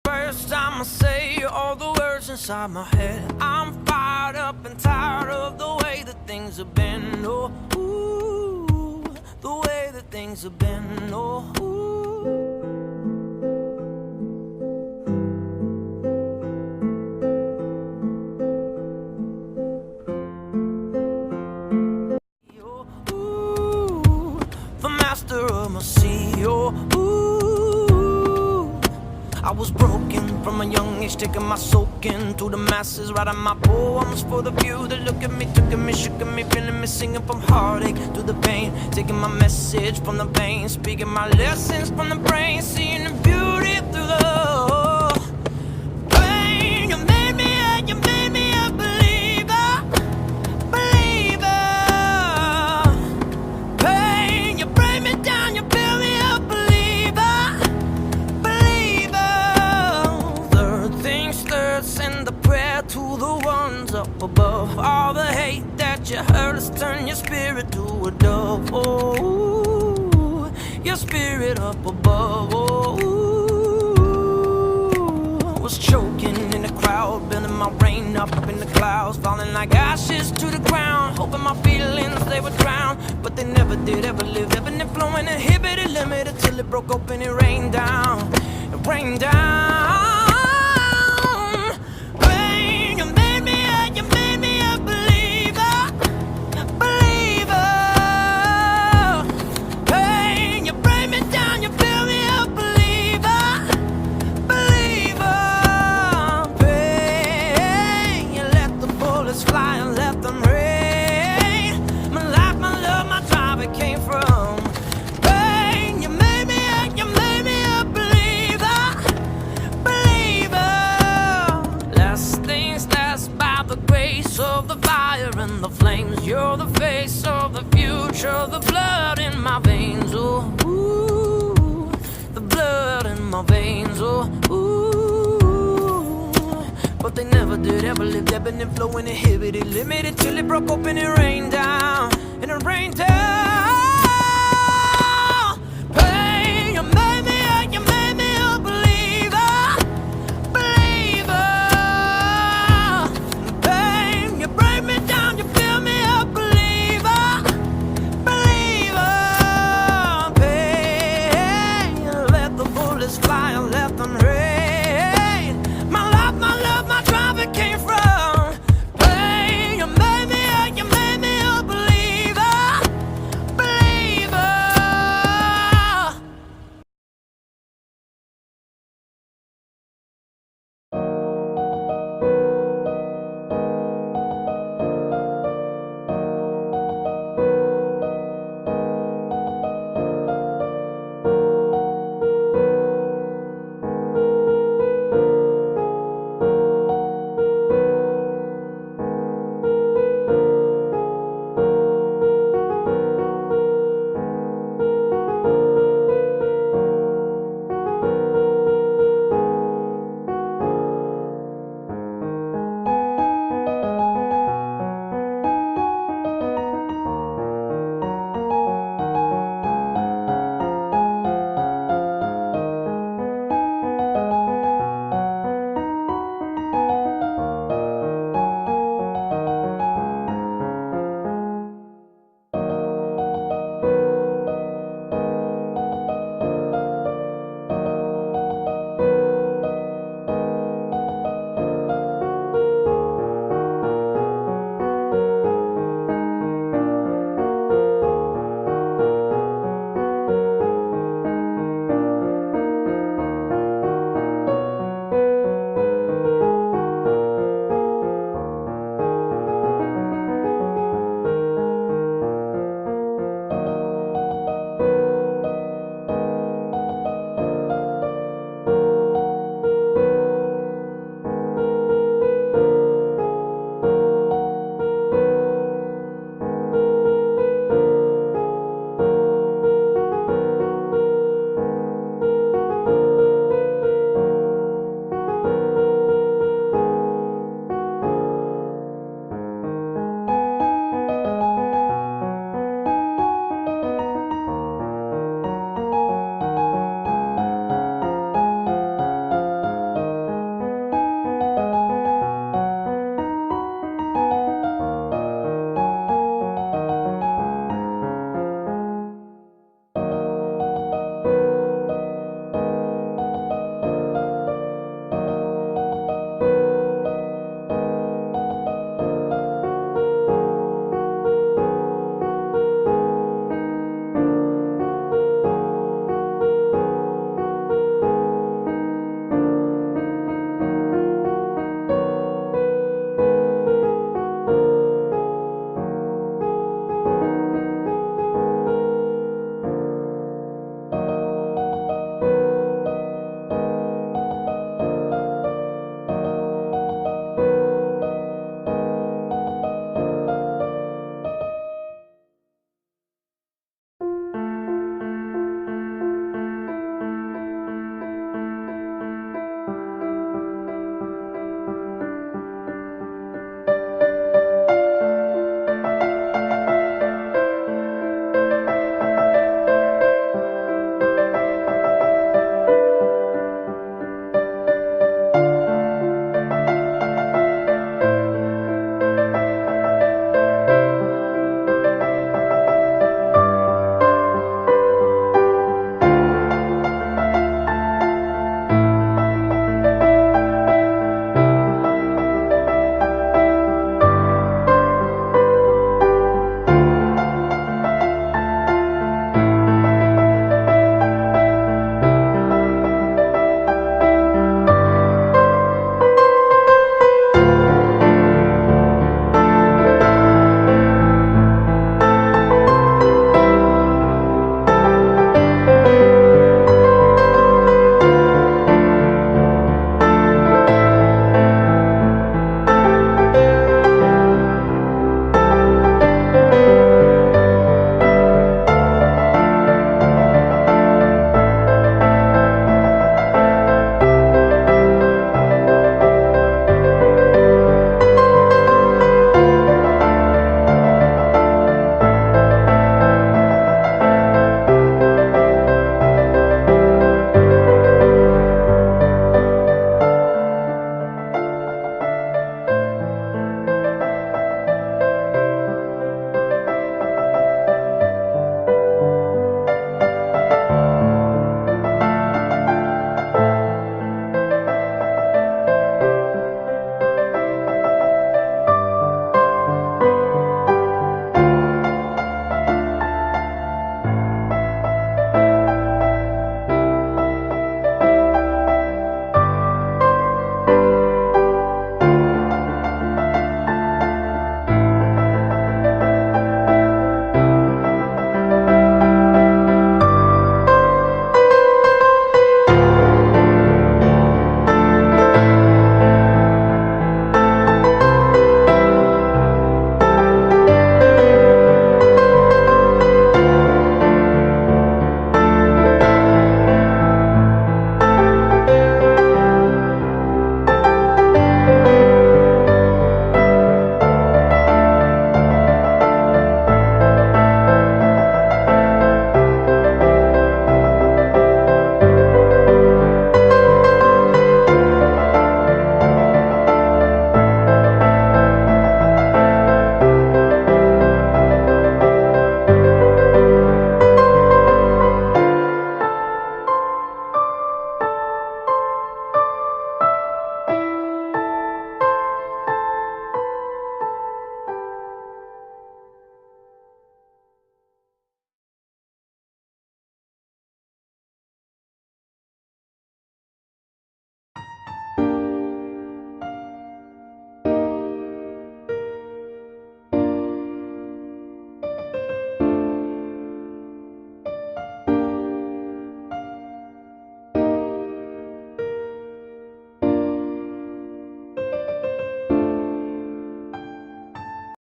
First time I say all the words inside my head, I'm fired up and tired of the way that things have been. Oh, ooh, the way that things have been. Oh, ooh. The master of my sea. Oh, ooh, I was broken from a young age, taking my soak into the masses, writing my poems for the few that look at me, took at me, shook at me, feeling me, singing from heartache to the pain, taking my message from the veins, speaking my lessons from the brain, seeing the beauty through the pain. You made me a believer, believer. Pain, you break me down, you build me up, believer, believer. Third things third, send the prayer to the ones up above. All the hate that you heard us turn your spirit to a dove. Oh, your spirit up above. Oh, was choking in the crowd, building my rain up in the clouds, falling like ashes to the ground, hoping my feelings they would drown, but they never did, ever lived, ebbing and flowing, inhibited, limited, till it broke open, it rained down, it rained down. Rain, you made me a believer, believer. Pain, you break me down, you build me up, believer, believer. Pain, you let the bullets fly and let them rain. My life, my love, my drive, it came from pain. You made me a believer, believer. Last things last, by the grace of the fire and the flames. You're the face of the future, the blood in my veins. Oh, ooh, the blood in my veins. Oh, ooh. But they never did, ever lived, ebbing and flowing, inhibited, limited, till it broke open, it rained down, and it rained down.